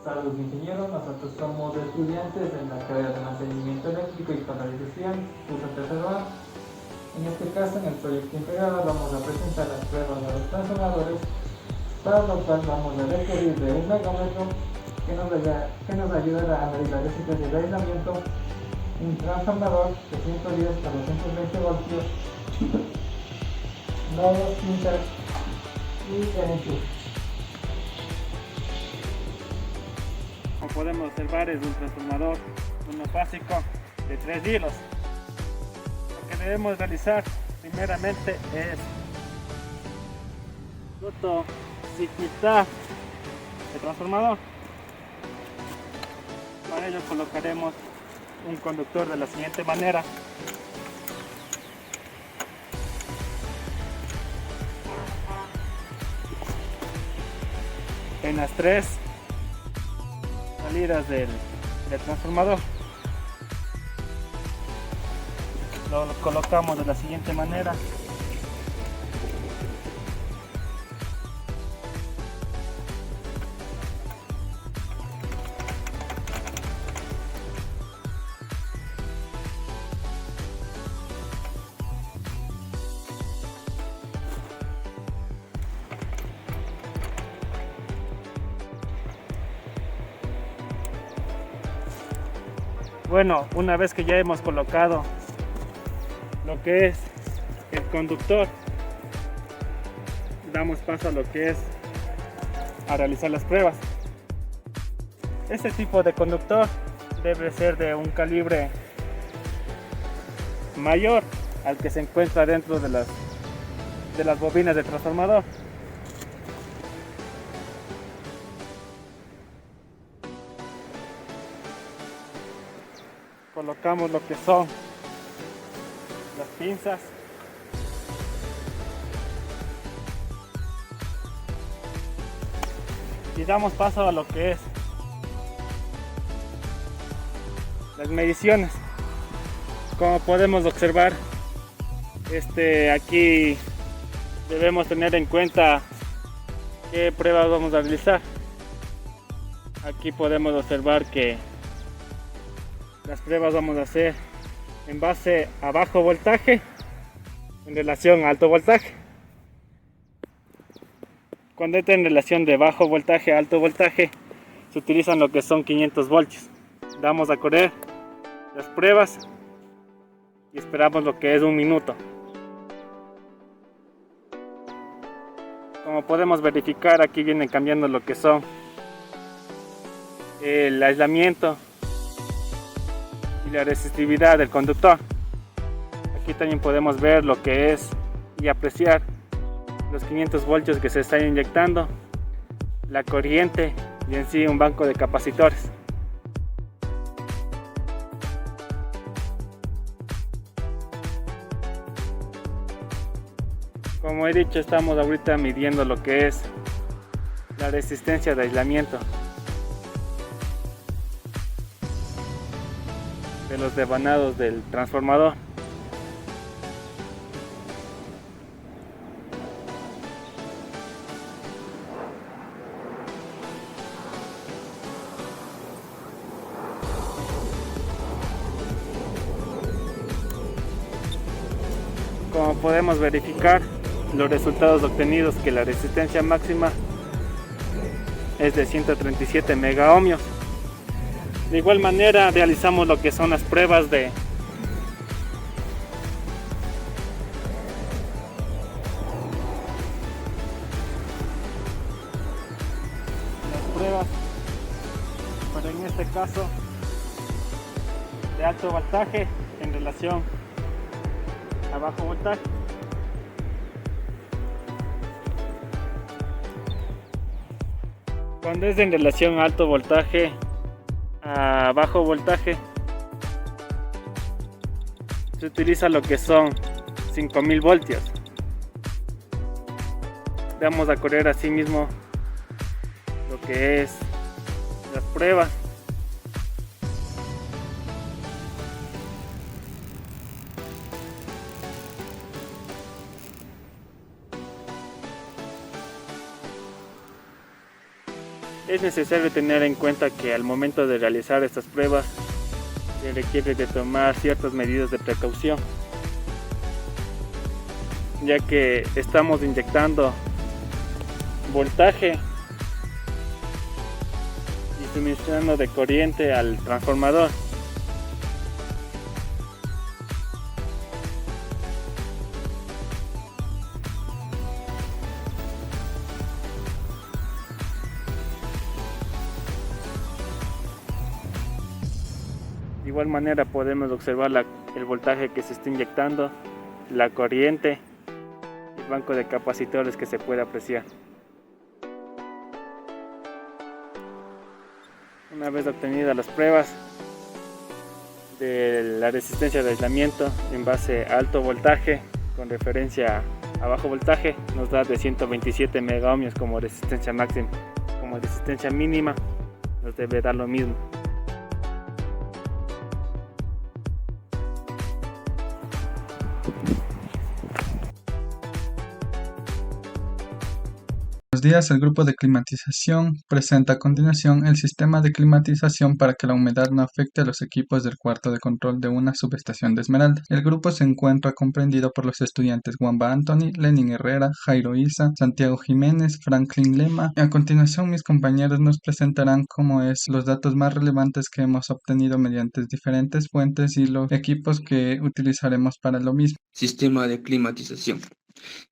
Saludos ingenieros, nosotros somos estudiantes en la carrera de mantenimiento eléctrico y canalización, curso tercero A. En este caso, en el proyecto integrado vamos a presentar las pruebas de los transformadores, para lo cual vamos a requerir de un megámetro que nos ayudará a medir la resistencia de aislamiento, un transformador de 110 a 220 voltios, nodos, pinzas y el enchufe. Como podemos observar, es un transformador monofásico de 3 hilos. Lo que debemos realizar primeramente es ciclizar el transformador. Para ello colocaremos un conductor de la siguiente manera. En las 3 salidas del transformador lo colocamos de la siguiente manera. Bueno, una vez que ya hemos colocado lo que es el conductor, damos paso a lo que es a realizar las pruebas. Este tipo de conductor debe ser de un calibre mayor al que se encuentra dentro de las bobinas de transformador. Colocamos lo que son las pinzas y damos paso a lo que es las mediciones. Como podemos observar, aquí debemos tener en cuenta qué pruebas vamos a realizar. Aquí podemos observar que las pruebas vamos a hacer en base a bajo voltaje en relación a alto voltaje. Cuando está en relación de bajo voltaje a alto voltaje, se utilizan lo que son 500 voltios. Damos a correr las pruebas y esperamos lo que es 1 minuto. Como podemos verificar, aquí viene cambiando lo que son el aislamiento y la resistividad del conductor. Aquí también podemos ver lo que es y apreciar los 500 voltios que se están inyectando, la corriente y en sí un banco de capacitores. Como he dicho, estamos ahorita midiendo lo que es la resistencia de aislamiento de los devanados del transformador. Como podemos verificar, los resultados obtenidos, que la resistencia máxima es de 137 megaohmios. De igual manera realizamos lo que son las pruebas de pero en este caso de alto voltaje en relación a bajo voltaje. Cuando es en relación a alto voltaje a bajo voltaje, se utiliza lo que son 5000 voltios. Vamos a correr así mismo lo que es las pruebas. Es necesario tener en cuenta que al momento de realizar estas pruebas se requiere de tomar ciertas medidas de precaución, ya que estamos inyectando voltaje y suministrando de corriente al transformador. De igual manera podemos observar el voltaje que se está inyectando, la corriente y el banco de capacitores que se puede apreciar. Una vez obtenidas las pruebas de la resistencia de aislamiento en base a alto voltaje con referencia a bajo voltaje, nos da de 127 megaohmios como resistencia máxima. Como resistencia mínima nos debe dar lo mismo. Buenos días, el grupo de climatización presenta a continuación el sistema de climatización para que la humedad no afecte a los equipos del cuarto de control de una subestación de Esmeraldas. El grupo se encuentra comprendido por los estudiantes Wamba Anthony, Lenin Herrera, Jairo Isa, Santiago Jiménez, Franklin Lema. A continuación mis compañeros nos presentarán cómo es los datos más relevantes que hemos obtenido mediante diferentes fuentes y los equipos que utilizaremos para lo mismo. Sistema de climatización.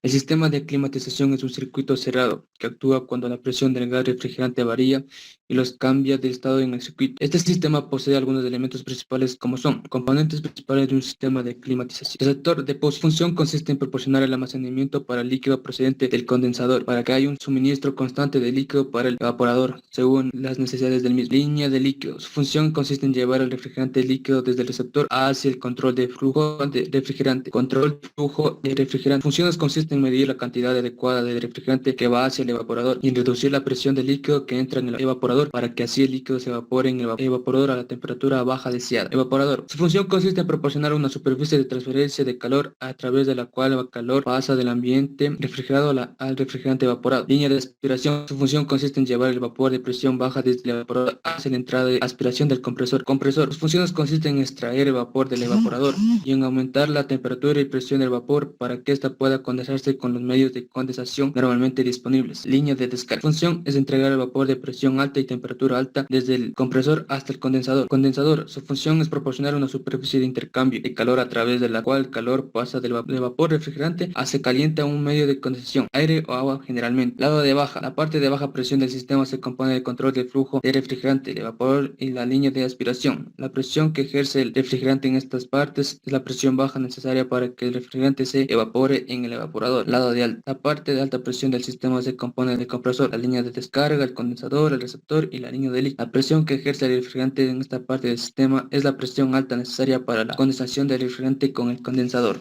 El sistema de climatización es un circuito cerrado que actúa cuando la presión del gas refrigerante varía y los cambia de estado en el circuito. Este sistema posee algunos elementos principales como son componentes principales de un sistema de climatización. El sector de función consiste en proporcionar el almacenamiento para el líquido procedente del condensador para que haya un suministro constante de líquido para el evaporador según las necesidades del mismo. Línea de líquido. Su función consiste en llevar el refrigerante líquido desde el receptor hacia el control de flujo de refrigerante. Control flujo de refrigerante. Funciones consisten en medir la cantidad adecuada de refrigerante que va hacia el evaporador y en reducir la presión del líquido que entra en el evaporador para que así el líquido se evapore en el evaporador a la temperatura baja deseada. Evaporador. Su función consiste en proporcionar una superficie de transferencia de calor a través de la cual el calor pasa del ambiente refrigerado al refrigerante evaporado. Línea de aspiración. Su función consiste en llevar el vapor de presión baja desde el evaporador hacia la entrada de aspiración del compresor. Compresor. Sus funciones consisten en extraer el vapor del evaporador y en aumentar la temperatura y presión del vapor para que ésta pueda condensarse con los medios de condensación normalmente disponibles. Línea de descarga. Su función es entregar el vapor de presión alta y temperatura alta desde el compresor hasta el condensador. Condensador. Su función es proporcionar una superficie de intercambio de calor a través de la cual el calor pasa del vapor refrigerante hacia caliente a un medio de condensación, aire o agua generalmente. Lado de baja. La parte de baja presión del sistema se compone del control del flujo de refrigerante, el vapor y la línea de aspiración. La presión que ejerce el refrigerante en estas partes es la presión baja necesaria para que el refrigerante se evapore en el evaporador. Lado de alta. La parte de alta presión del sistema se compone del compresor, la línea de descarga, el condensador, el receptor y la línea de líquido. La presión que ejerce el refrigerante en esta parte del sistema es la presión alta necesaria para la condensación del refrigerante con el condensador.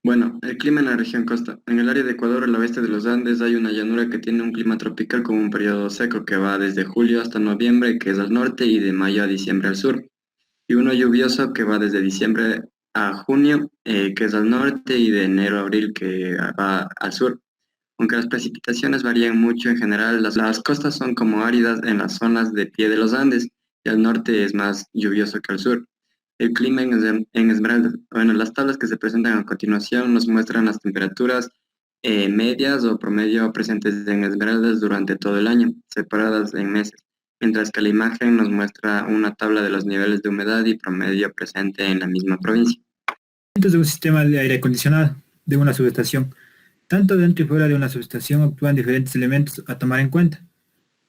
Bueno, el clima en la región costa. En el área de Ecuador, al oeste de los Andes, hay una llanura que tiene un clima tropical con un periodo seco que va desde julio hasta noviembre, que es al norte, y de mayo a diciembre al sur. Y uno lluvioso que va desde diciembre a junio, que es al norte, y de enero a abril, que va al sur. Aunque las precipitaciones varían mucho en general, las costas son como áridas en las zonas de pie de los Andes, y al norte es más lluvioso que al sur. El clima en Esmeraldas. Bueno, las tablas que se presentan a continuación nos muestran las temperaturas medias o promedio presentes en Esmeraldas durante todo el año, separadas en meses, mientras que la imagen nos muestra una tabla de los niveles de humedad y promedio presente en la misma provincia. De un sistema de aire acondicionado de una subestación. Tanto dentro y fuera de una subestación actúan diferentes elementos a tomar en cuenta.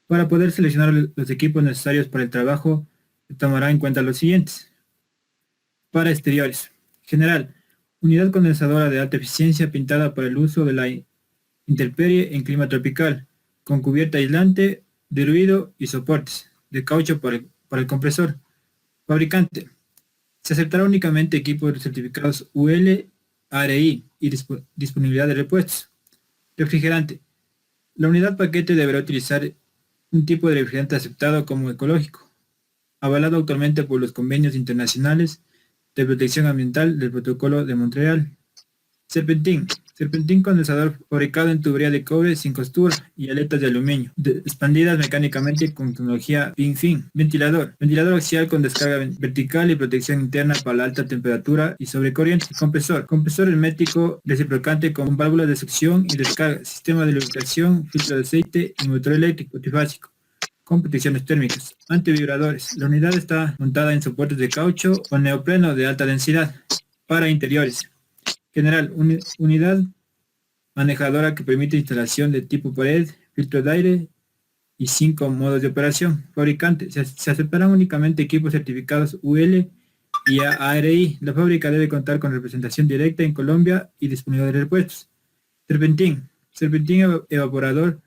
Para poder seleccionar los equipos necesarios para el trabajo, se tomará en cuenta los siguientes. Para exteriores. General. Unidad condensadora de alta eficiencia pintada para el uso de la intemperie en clima tropical, con cubierta aislante de ruido y soportes de caucho para el compresor. Fabricante. Se aceptará únicamente equipos certificados UL, ARI y disponibilidad de repuestos. Refrigerante. La unidad paquete deberá utilizar un tipo de refrigerante aceptado como ecológico, avalado actualmente por los convenios internacionales de protección ambiental del Protocolo de Montreal. Serpentín. Serpentín condensador fabricado en tubería de cobre sin costura y aletas de aluminio, expandidas mecánicamente con tecnología fin-fin. Ventilador. Ventilador axial con descarga vertical y protección interna para la alta temperatura y sobrecorriente. Compresor. Compresor hermético reciprocante con válvulas de succión y descarga. Sistema de lubricación, filtro de aceite y motor eléctrico trifásico con protecciones térmicas. Antivibradores. La unidad está montada en soportes de caucho o neopreno de alta densidad. Para interiores. General, unidad manejadora que permite instalación de tipo pared, filtro de aire y 5 modos de operación. Fabricante, se aceptarán únicamente equipos certificados UL y ARI. La fábrica debe contar con representación directa en Colombia y disponibilidad de repuestos. Serpentín, evaporador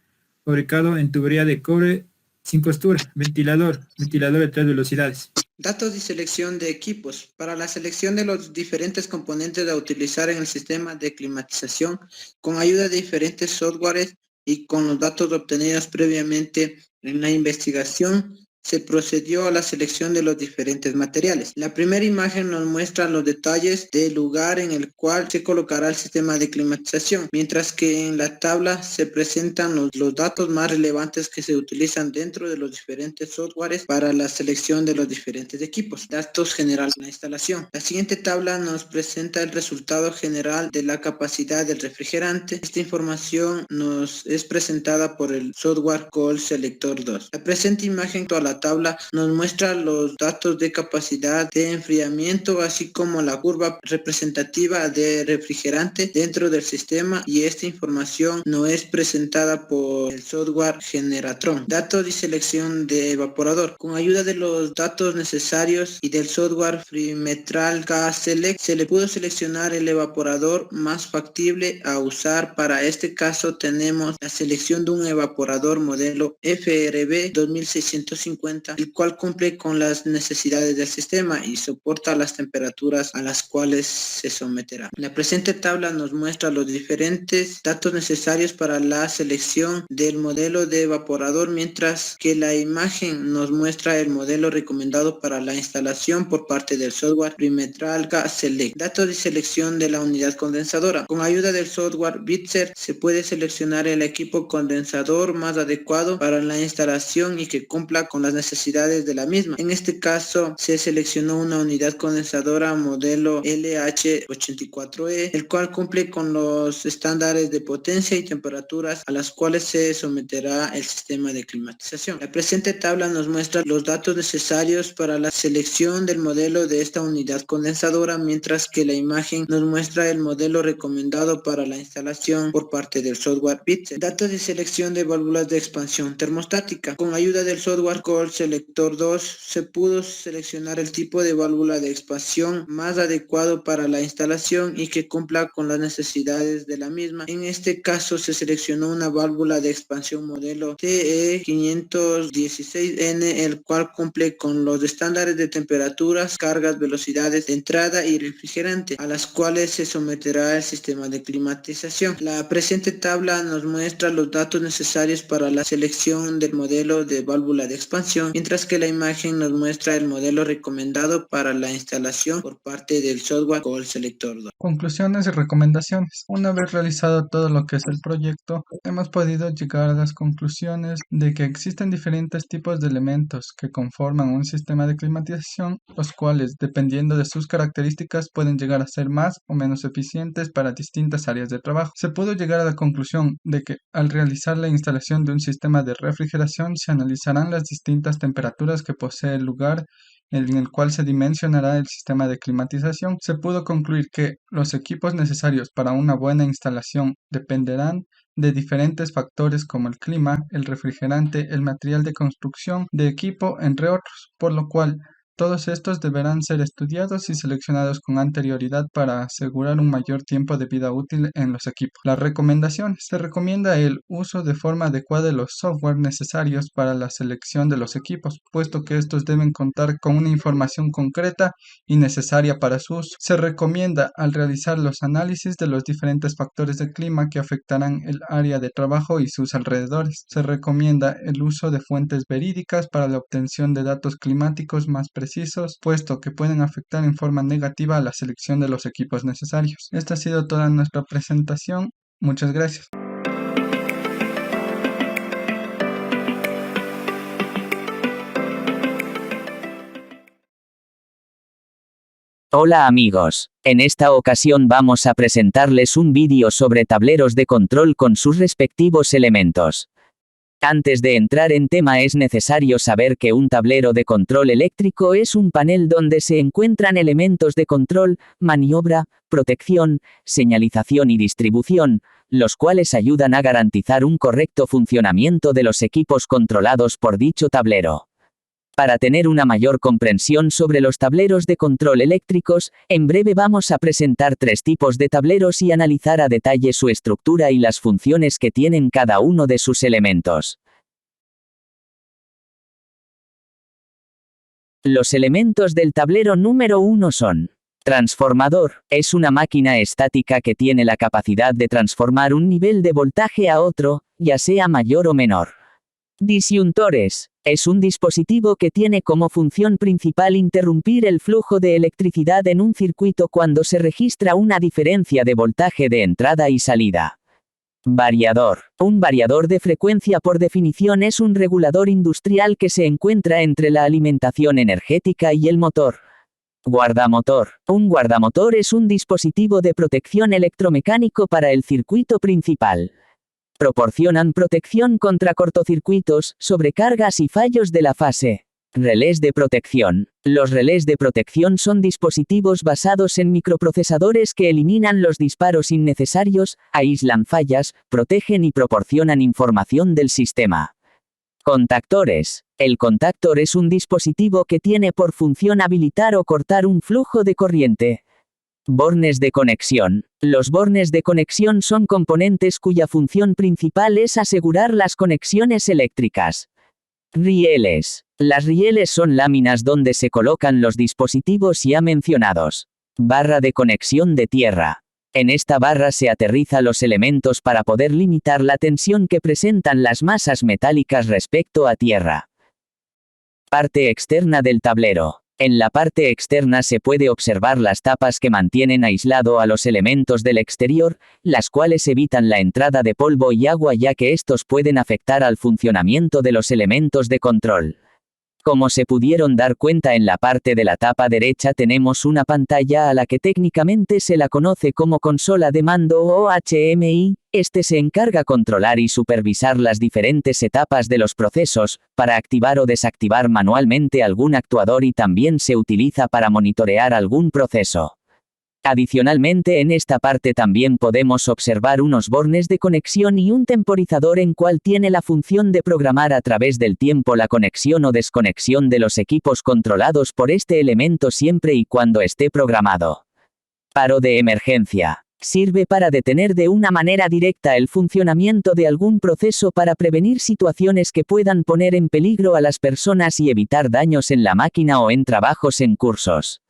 fabricado en tubería de cobre sin costura. Ventilador de 3 velocidades. Datos y selección de equipos. Para la selección de los diferentes componentes a utilizar en el sistema de climatización, con ayuda de diferentes softwares y con los datos obtenidos previamente en la investigación, se procedió a la selección de los diferentes materiales. La primera imagen nos muestra los detalles del lugar en el cual se colocará el sistema de climatización, mientras que en la tabla se presentan los datos más relevantes que se utilizan dentro de los diferentes softwares para la selección de los diferentes equipos. Datos generales de la instalación. La siguiente tabla nos presenta el resultado general de la capacidad del refrigerante. Esta información nos es presentada por el software Call Selector 2. La presente imagen toda la tabla nos muestra los datos de capacidad de enfriamiento, así como la curva representativa de refrigerante dentro del sistema, y esta información no es presentada por el software Generatron. Datos y selección de evaporador. Con ayuda de los datos necesarios y del software Frimetral K-Select se le pudo seleccionar el evaporador más factible a usar. Para este caso tenemos la selección de un evaporador modelo FRB 2650, el cual cumple con las necesidades del sistema y soporta las temperaturas a las cuales se someterá. La presente tabla nos muestra los diferentes datos necesarios para la selección del modelo de evaporador, mientras que la imagen nos muestra el modelo recomendado para la instalación por parte del software Perimetral Select. Datos de selección de la unidad condensadora. Con ayuda del software Bitzer se puede seleccionar el equipo condensador más adecuado para la instalación y que cumpla con las necesidades de la misma. En este caso se seleccionó una unidad condensadora modelo LH84E, el cual cumple con los estándares de potencia y temperaturas a las cuales se someterá el sistema de climatización. La presente tabla nos muestra los datos necesarios para la selección del modelo de esta unidad condensadora, mientras que la imagen nos muestra el modelo recomendado para la instalación por parte del software Bitzer. Datos de selección de válvulas de expansión termostática. Con ayuda del software Call Selector 2 se pudo seleccionar el tipo de válvula de expansión más adecuado para la instalación y que cumpla con las necesidades de la misma. En este caso se seleccionó una válvula de expansión modelo TE516N, el cual cumple con los estándares de temperaturas, cargas, velocidades de entrada y refrigerante a las cuales se someterá el sistema de climatización. La presente tabla nos muestra los datos necesarios para la selección del modelo de válvula de expansión, mientras que la imagen nos muestra el modelo recomendado para la instalación por parte del software Call Selector 2. Conclusiones y recomendaciones. Una vez realizado todo lo que es el proyecto, hemos podido llegar a las conclusiones de que existen diferentes tipos de elementos que conforman un sistema de climatización, los cuales, dependiendo de sus características, pueden llegar a ser más o menos eficientes para distintas áreas de trabajo. Se pudo llegar a la conclusión de que al realizar la instalación de un sistema de refrigeración se analizarán las distintas temperaturas que posee el lugar en el cual se dimensionará el sistema de climatización. Se pudo concluir que los equipos necesarios para una buena instalación dependerán de diferentes factores como el clima, el refrigerante, el material de construcción de equipo, entre otros, por lo cual todos estos deberán ser estudiados y seleccionados con anterioridad para asegurar un mayor tiempo de vida útil en los equipos. Las recomendaciones. Se recomienda el uso de forma adecuada de los software necesarios para la selección de los equipos, puesto que estos deben contar con una información concreta y necesaria para su uso. Se recomienda, al realizar los análisis de los diferentes factores de clima que afectarán el área de trabajo y sus alrededores, se recomienda el uso de fuentes verídicas para la obtención de datos climáticos más precisos imprecisos, puesto que pueden afectar en forma negativa a la selección de los equipos necesarios. Esta ha sido toda nuestra presentación. Muchas gracias. Hola amigos, en esta ocasión vamos a presentarles un vídeo sobre tableros de control con sus respectivos elementos. Antes de entrar en tema es necesario saber que un tablero de control eléctrico es un panel donde se encuentran elementos de control, maniobra, protección, señalización y distribución, los cuales ayudan a garantizar un correcto funcionamiento de los equipos controlados por dicho tablero. Para tener una mayor comprensión sobre los tableros de control eléctricos, en breve vamos a presentar 3 tipos de tableros y analizar a detalle su estructura y las funciones que tienen cada uno de sus elementos. Los elementos del tablero número 1 son: transformador, es una máquina estática que tiene la capacidad de transformar un nivel de voltaje a otro, ya sea mayor o menor. Disyuntores, es un dispositivo que tiene como función principal interrumpir el flujo de electricidad en un circuito cuando se registra una diferencia de voltaje de entrada y salida. Variador, un variador de frecuencia por definición es un regulador industrial que se encuentra entre la alimentación energética y el motor. Guardamotor, un guardamotor es un dispositivo de protección electromecánico para el circuito principal. Proporcionan protección contra cortocircuitos, sobrecargas y fallos de la fase. Relés de protección. Los relés de protección son dispositivos basados en microprocesadores que eliminan los disparos innecesarios, aíslan fallas, protegen y proporcionan información del sistema. Contactores. El contactor es un dispositivo que tiene por función habilitar o cortar un flujo de corriente. Bornes de conexión. Los bornes de conexión son componentes cuya función principal es asegurar las conexiones eléctricas. Rieles. Las rieles son láminas donde se colocan los dispositivos ya mencionados. Barra de conexión de tierra. En esta barra se aterriza los elementos para poder limitar la tensión que presentan las masas metálicas respecto a tierra. Parte externa del tablero. En la parte externa se puede observar las tapas que mantienen aislado a los elementos del exterior, las cuales evitan la entrada de polvo y agua ya que estos pueden afectar al funcionamiento de los elementos de control. Como se pudieron dar cuenta en la parte de la tapa derecha tenemos una pantalla a la que técnicamente se la conoce como consola de mando o HMI. Este se encarga controlar y supervisar las diferentes etapas de los procesos, para activar o desactivar manualmente algún actuador y también se utiliza para monitorear algún proceso. Adicionalmente en esta parte también podemos observar unos bornes de conexión y un temporizador en cual tiene la función de programar a través del tiempo la conexión o desconexión de los equipos controlados por este elemento siempre y cuando esté programado. Paro de emergencia. Sirve para detener de una manera directa el funcionamiento de algún proceso para prevenir situaciones que puedan poner en peligro a las personas y evitar daños en la máquina o en trabajos en cursos.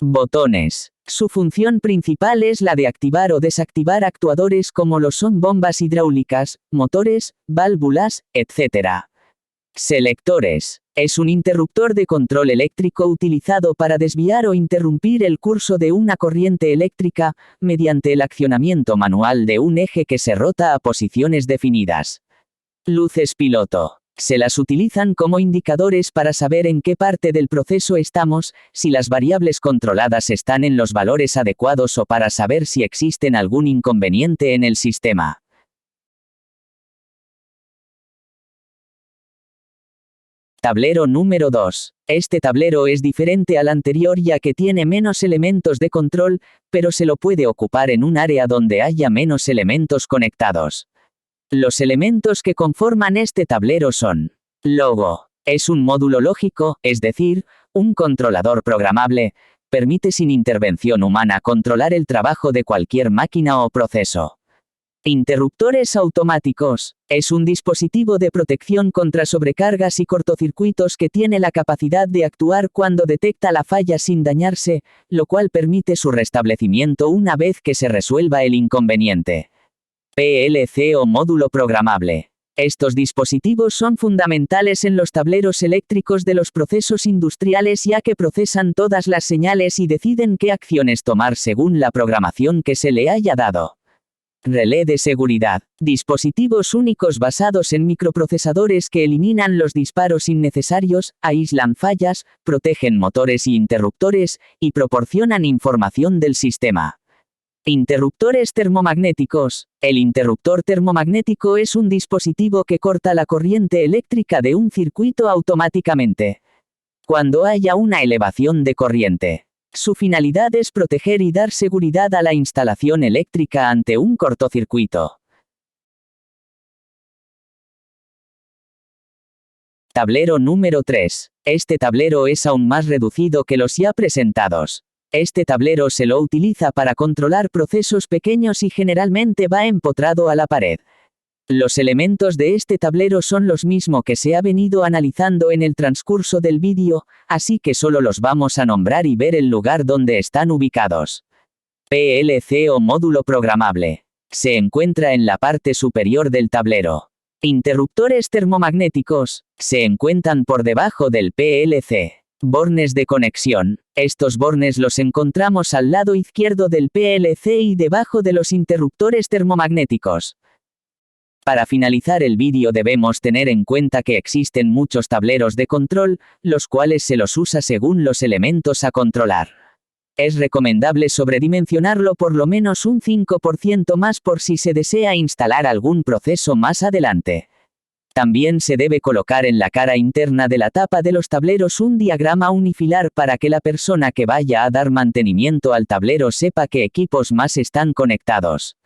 Botones. Su función principal es la de activar o desactivar actuadores como lo son bombas hidráulicas, motores, válvulas, etc. Selectores. Es un interruptor de control eléctrico utilizado para desviar o interrumpir el curso de una corriente eléctrica, mediante el accionamiento manual de un eje que se rota a posiciones definidas. Luces piloto. Se las utilizan como indicadores para saber en qué parte del proceso estamos, si las variables controladas están en los valores adecuados o para saber si existen algún inconveniente en el sistema. Tablero número 2. Este tablero es diferente al anterior ya que tiene menos elementos de control, pero se lo puede ocupar en un área donde haya menos elementos conectados. Los elementos que conforman este tablero son: logo. Es un módulo lógico, es decir, un controlador programable, permite sin intervención humana controlar el trabajo de cualquier máquina o proceso. Interruptores automáticos. Es un dispositivo de protección contra sobrecargas y cortocircuitos que tiene la capacidad de actuar cuando detecta la falla sin dañarse, lo cual permite su restablecimiento una vez que se resuelva el inconveniente. PLC o módulo programable. Estos dispositivos son fundamentales en los tableros eléctricos de los procesos industriales ya que procesan todas las señales y deciden qué acciones tomar según la programación que se le haya dado. Relé de seguridad. Dispositivos únicos basados en microprocesadores que eliminan los disparos innecesarios, aíslan fallas, protegen motores y interruptores, y proporcionan información del sistema. Interruptores termomagnéticos. El interruptor termomagnético es un dispositivo que corta la corriente eléctrica de un circuito automáticamente cuando haya una elevación de corriente. Su finalidad es proteger y dar seguridad a la instalación eléctrica ante un cortocircuito. Tablero número 3. Este tablero es aún más reducido que los ya presentados. Este tablero se lo utiliza para controlar procesos pequeños y generalmente va empotrado a la pared. Los elementos de este tablero son los mismos que se ha venido analizando en el transcurso del vídeo, así que solo los vamos a nombrar y ver el lugar donde están ubicados. PLC o módulo programable. Se encuentra en la parte superior del tablero. Interruptores termomagnéticos. Se encuentran por debajo del PLC. Bornes de conexión. Estos bornes los encontramos al lado izquierdo del PLC y debajo de los interruptores termomagnéticos. Para finalizar el vídeo debemos tener en cuenta que existen muchos tableros de control, los cuales se los usa según los elementos a controlar. Es recomendable sobredimensionarlo por lo menos un 5% más por si se desea instalar algún proceso más adelante. También se debe colocar en la cara interna de la tapa de los tableros un diagrama unifilar para que la persona que vaya a dar mantenimiento al tablero sepa qué equipos más están conectados.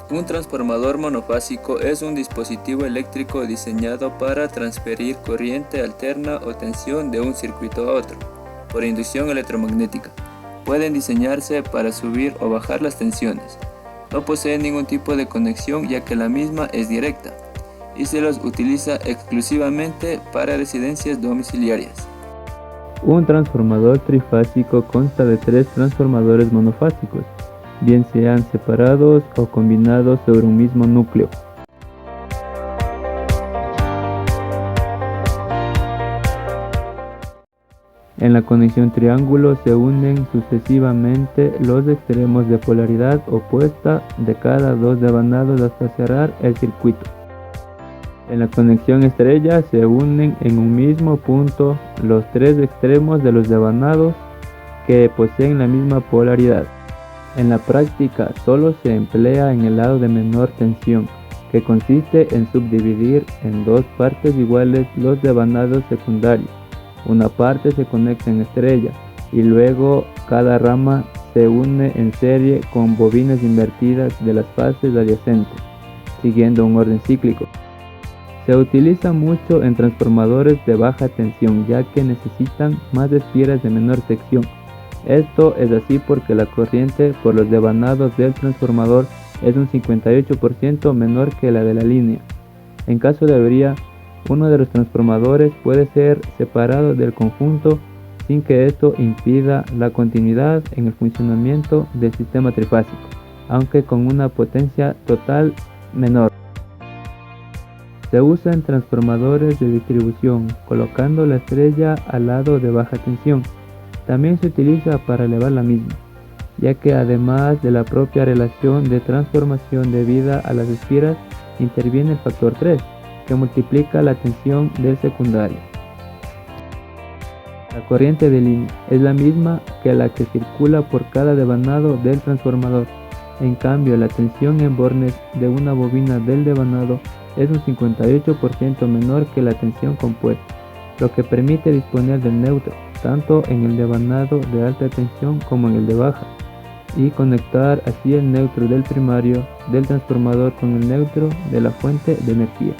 Un transformador monofásico es un dispositivo eléctrico diseñado para transferir corriente alterna o tensión de un circuito a otro, por inducción electromagnética. Pueden diseñarse para subir o bajar las tensiones. No poseen ningún tipo de conexión ya que la misma es directa, y se los utiliza exclusivamente para residencias domiciliarias. Un transformador trifásico consta de 3 transformadores monofásicos, bien sean separados o combinados sobre un mismo núcleo. En la conexión triángulo se unen sucesivamente los extremos de polaridad opuesta de cada 2 devanados hasta cerrar el circuito. En la conexión estrella se unen en un mismo punto los 3 extremos de los devanados que poseen la misma polaridad. En la práctica solo se emplea en el lado de menor tensión, que consiste en subdividir en 2 partes iguales los devanados secundarios. Una parte se conecta en estrella y luego cada rama se une en serie con bobinas invertidas de las fases adyacentes, siguiendo un orden cíclico. Se utiliza mucho en transformadores de baja tensión ya que necesitan más espiras de menor sección. Esto es así porque la corriente por los devanados del transformador es un 58% menor que la de la línea. En caso de avería, uno de los transformadores puede ser separado del conjunto sin que esto impida la continuidad en el funcionamiento del sistema trifásico, aunque con una potencia total menor. Se usa en transformadores de distribución, colocando la estrella al lado de baja tensión. También se utiliza para elevar la misma, ya que además de la propia relación de transformación debida a las espiras, interviene el factor 3, que multiplica la tensión del secundario. La corriente de línea es la misma que la que circula por cada devanado del transformador. En cambio, la tensión en bornes de una bobina del devanado es un 58% menor que la tensión compuesta, lo que permite disponer del neutro, tanto en el devanado de alta tensión como en el de baja, y conectar así el neutro del primario del transformador con el neutro de la fuente de energía.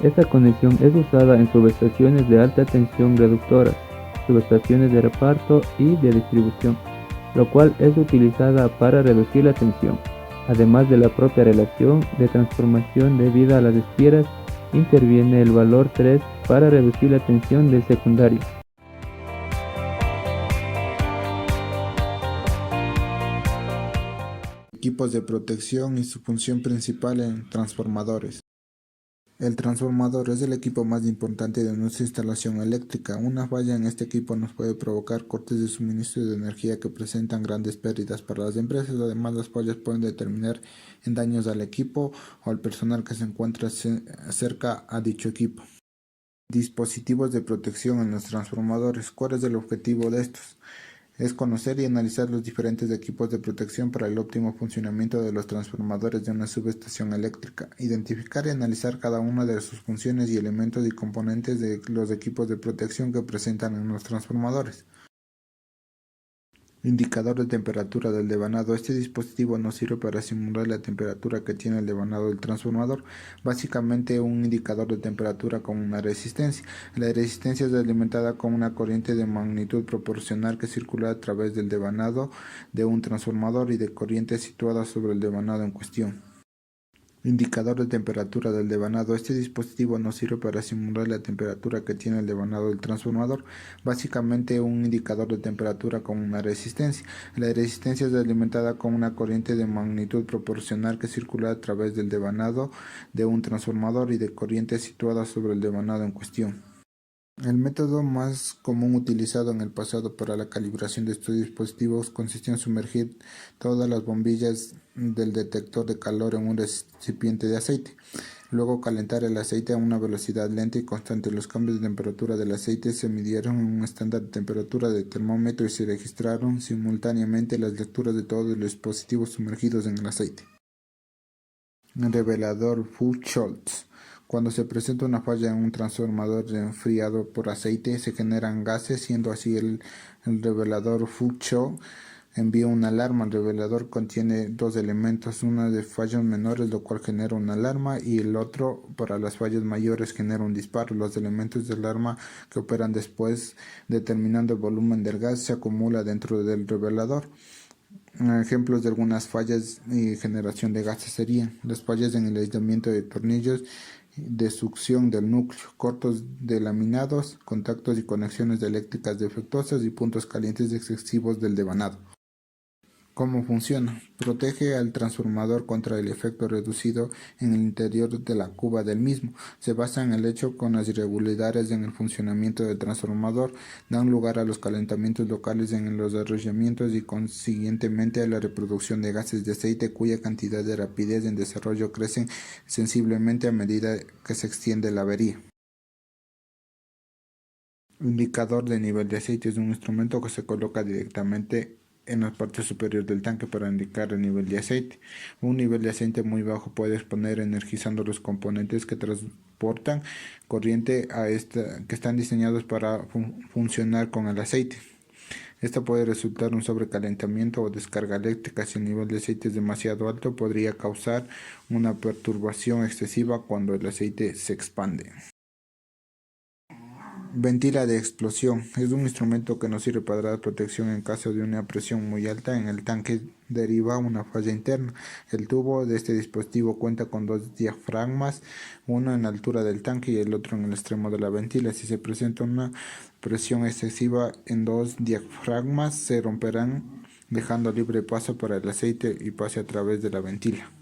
Esta conexión es usada en subestaciones de alta tensión reductoras, subestaciones de reparto y de distribución, lo cual es utilizada para reducir la tensión. Además de la propia relación de transformación debida a las espiras, interviene el valor 3 para reducir la tensión del secundario. Equipos de protección y su función principal en transformadores. El transformador es el equipo más importante de nuestra instalación eléctrica. Una falla en este equipo nos puede provocar cortes de suministro de energía que presentan grandes pérdidas para las empresas. Además, las fallas pueden determinar en daños al equipo o al personal que se encuentra cerca a dicho equipo. Dispositivos de protección en los transformadores. ¿Cuál es el objetivo de estos? Es conocer y analizar los diferentes equipos de protección para el óptimo funcionamiento de los transformadores de una subestación eléctrica, identificar y analizar cada una de sus funciones y elementos y componentes de los equipos de protección que presentan en los transformadores. Indicador de temperatura del devanado. Este dispositivo nos sirve para simular la temperatura que tiene el devanado del transformador. Básicamente un indicador de temperatura con una resistencia. La resistencia es alimentada con una corriente de magnitud proporcional que circula a través del devanado de un transformador y de corriente situada sobre el devanado en cuestión. Indicador de temperatura del devanado. Este dispositivo nos sirve para simular la temperatura que tiene el devanado del transformador. Básicamente un indicador de temperatura con una resistencia. La resistencia es alimentada con una corriente de magnitud proporcional que circula a través del devanado de un transformador y de corriente situada sobre el devanado en cuestión. El método más común utilizado en el pasado para la calibración de estos dispositivos consistía en sumergir todas las bombillas del detector de calor en un recipiente de aceite. Luego calentar el aceite a una velocidad lenta y constante. Los cambios de temperatura del aceite se midieron en un estándar de temperatura de termómetro y se registraron simultáneamente las lecturas de todos los dispositivos sumergidos en el aceite. Revelador Foucault. Cuando se presenta una falla en un transformador enfriado por aceite, se generan gases, siendo así el revelador Foucault envía una alarma. El revelador contiene dos elementos, uno de fallos menores, lo cual genera una alarma, y el otro, para las fallas mayores, genera un disparo. Los elementos de alarma que operan después, determinando el volumen del gas, se acumula dentro del revelador. Ejemplos de algunas fallas y generación de gases serían las fallas en el aislamiento de tornillos de succión del núcleo, cortos de laminados, contactos y conexiones eléctricas defectuosas y puntos calientes excesivos del devanado. ¿Cómo funciona? Protege al transformador contra el efecto reducido en el interior de la cuba del mismo. Se basa en el hecho con las irregularidades en el funcionamiento del transformador, dan lugar a los calentamientos locales en los arrollamientos y consiguientemente a la reproducción de gases de aceite cuya cantidad y rapidez en desarrollo crecen sensiblemente a medida que se extiende la avería. Indicador de nivel de aceite es un instrumento que se coloca directamente en la parte superior del tanque para indicar el nivel de aceite. Un nivel de aceite muy bajo puede exponer energizando los componentes que transportan corriente que están diseñados para funcionar con el aceite. Esta puede resultar un sobrecalentamiento o descarga eléctrica. Si el nivel de aceite es demasiado alto, podría causar una perturbación excesiva cuando el aceite se expande. Ventila de explosión. Es un instrumento que nos sirve para dar protección en caso de una presión muy alta en el tanque deriva una falla interna. El tubo de este dispositivo cuenta con dos diafragmas, uno en la altura del tanque y el otro en el extremo de la ventila. Si se presenta una presión excesiva en dos diafragmas, se romperán dejando libre paso para el aceite y pase a través de la ventila.